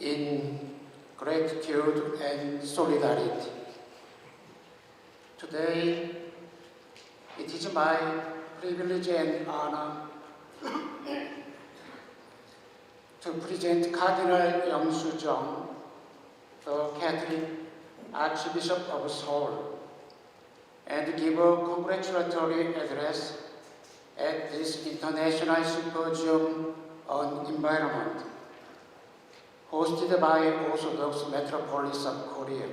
In gratitude and solidarity, today it is my privilege and honor to present Cardinal Young-Soo-jung, the Catholic Archbishop of Seoul, and give a congratulatory address at this International Symposium on Environment, hosted by Orthodox Metropolis of Korea.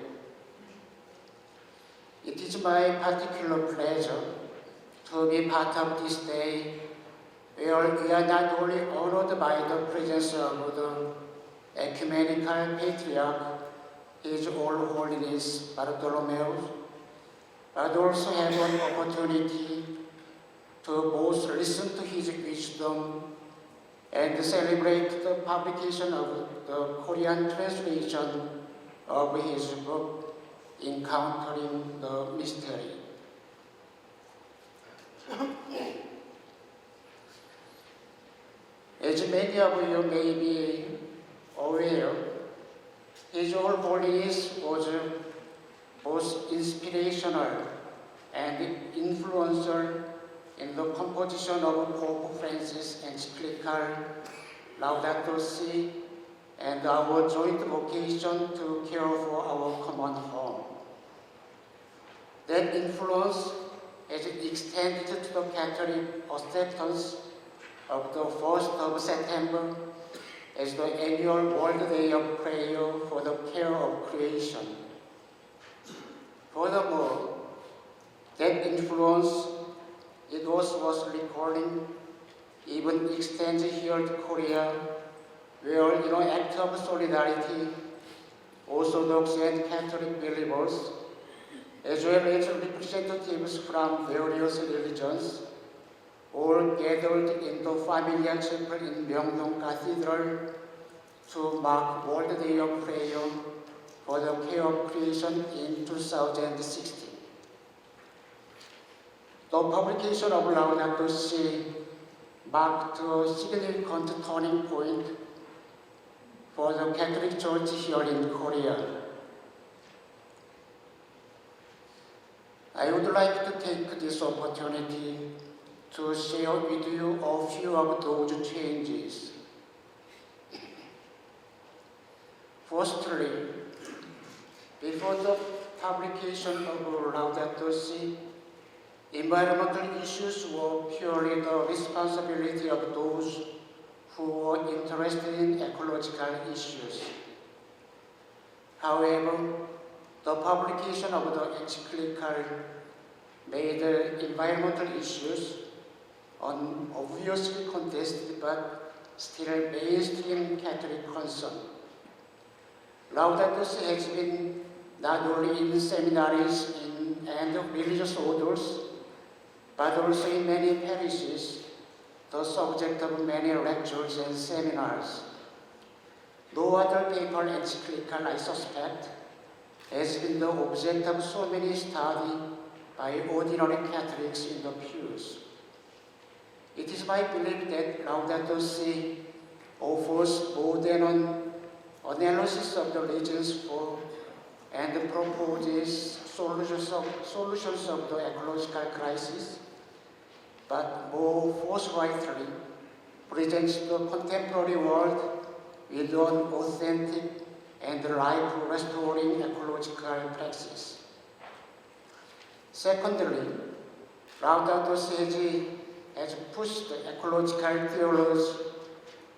It is my particular pleasure to be part of this day where we are not only honored by the presence of the Ecumenical Patriarch, His All Holiness Bartholomew, but also have an opportunity to both listen to his wisdom and celebrate the publication of the Korean translation of his book, Encountering the Mystery. As many of you may be aware, His All Holiness was both inspirational and influential in the composition of Pope Francis' encyclical Laudato Si and our joint vocation to care for our common home. That influence has extended to the Catholic acceptance of the 1st of September as the annual World Day of Prayer for the care of creation. Furthermore, that influence, it was worth recalling, even extends here to Korea, where in an act of solidarity, Orthodox and Catholic believers, as well as representatives from various religions, all gathered in the familiar chapel in Myeongdong Cathedral to mark World Day of Prayer for the care of creation in 2016. The publication of Laudato Si marked a significant turning point for the Catholic Church here in Korea. I would like to take this opportunity to share with you a few of those changes. Firstly, before the publication of Laudato Si, environmental issues were purely the responsibility of those who were interested in ecological issues. However, the publication of the encyclical made environmental issues an obviously contested but still mainstream Catholic concern. Laudato Si has been not only in seminaries and religious orders, but also in many parishes, the subject of many lectures and seminars. No other papal encyclical, I suspect, has been the object of so many study by ordinary Catholics in the pews. It is my belief that Laudato Si offers more than an analysis of the reasons for and proposes solutions of the ecological crisis, but more forthrightly presents the contemporary world with an authentic and life-restoring ecological praxis. Secondly, Laudato Si has pushed ecological theology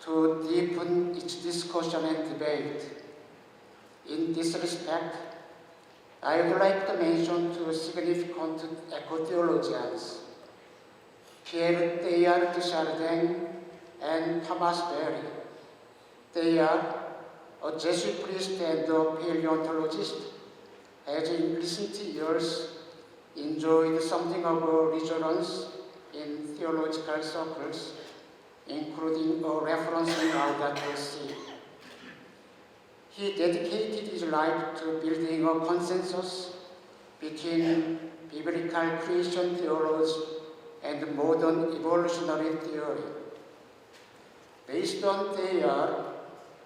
to deepen its discussion and debate. In this respect, I would like to mention two significant eco-theologians, Pierre Teilhard de Chardin and Thomas Berry. Teilhard, a Jesuit priest and a paleontologist, has in recent years enjoyed something of a resurgence in theological circles, including a reference in Laudato Si. He dedicated his life to building a consensus between biblical creation theology and modern evolutionary theory. Based on Theology,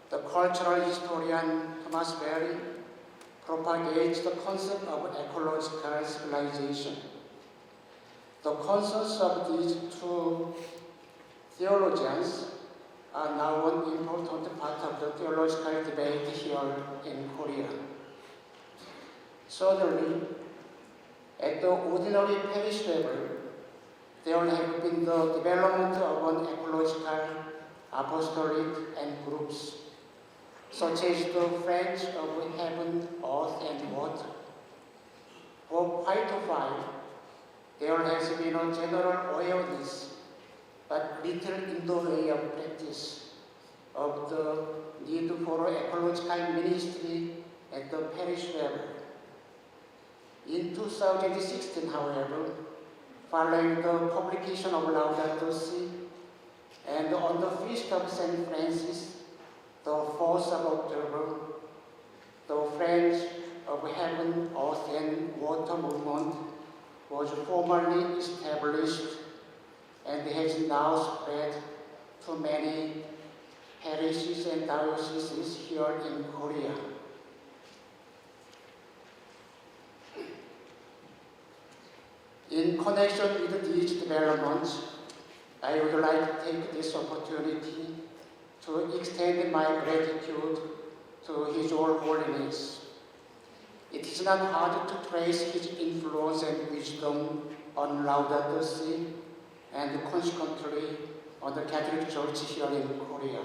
the cultural historian Thomas Berry propagates the concept of ecological civilization. The consensus of these two theologians are now an important part of the theological debate here in Korea. Certainly, at the ordinary parish level, there have been the development of an ecological apostolate and groups, such as the Friends of Heaven, Earth, and Water. For quite a while, there has been a general awareness, but little in the way of practice, of the need for ecological ministry at the parish level. In 2016, however, following the publication of Laudato Si, and on the feast of St. Francis, the 4th of October, the Friends of Heaven, Earth, and Water movement was formally established and has now spread to many parishes and dioceses here in Korea. In connection with these developments, I would like to take this opportunity to extend my gratitude to His All Holiness. It is not hard to trace his influence and wisdom on Laudato Si and consequently on the Catholic Church here in Korea.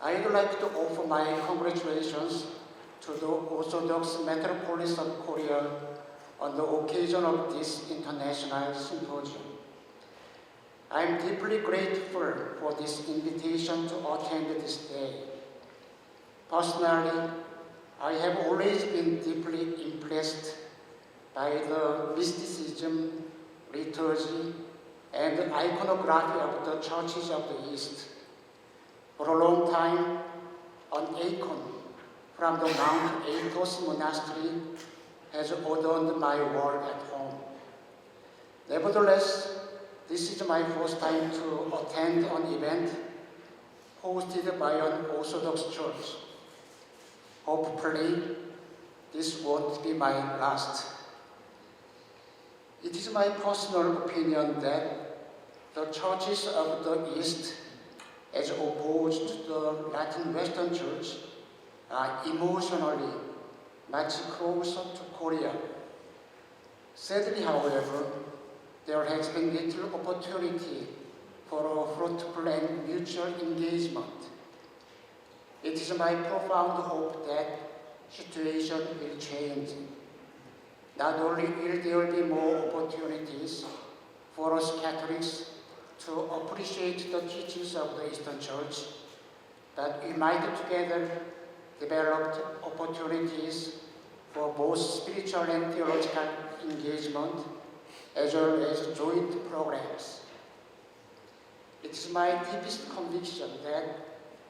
I would like to offer my congratulations to the Orthodox Metropolis of Korea on the occasion of this international symposium. I am deeply grateful for this invitation to attend this day. Personally, I have always been deeply impressed by the mysticism, liturgy, and iconography of the churches of the East. For a long time, an icon from the Mount Athos Monastery has adorned my wall at home. Nevertheless, this is my first time to attend an event hosted by an Orthodox church. Hopefully, this won't be my last. It is my personal opinion that the churches of the East, as opposed to the Latin Western Church, are emotionally much closer to Korea. Sadly, however, there has been little opportunity for a fruitful and mutual engagement. It is my profound hope that situation will change. Not only will there be more opportunities for us Catholics to appreciate the teachings of the Eastern Church, but we might together develop opportunities for both spiritual and theological engagement, as well as joint programs. It is my deepest conviction that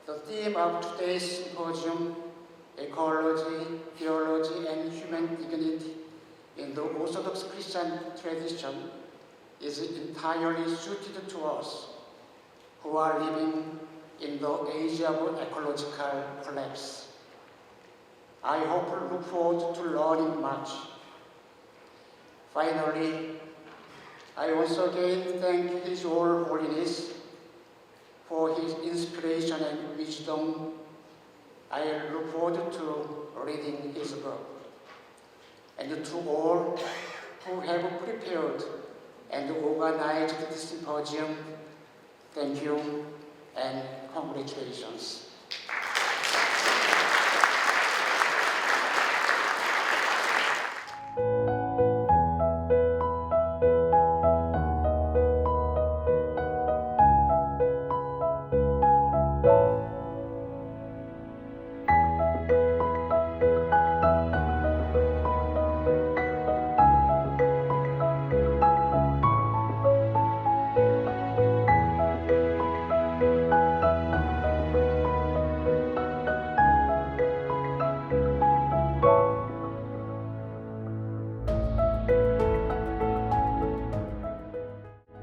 the theme of today's symposium, Ecology, Theology, and Human Dignity in the Orthodox Christian tradition, is entirely suited to us who are living in the age of ecological collapse. I look forward to learning much. Finally, I once again thank His All Holiness for his inspiration and wisdom. I look forward to reading his book. And to all who have prepared and organized this symposium, thank you and congratulations.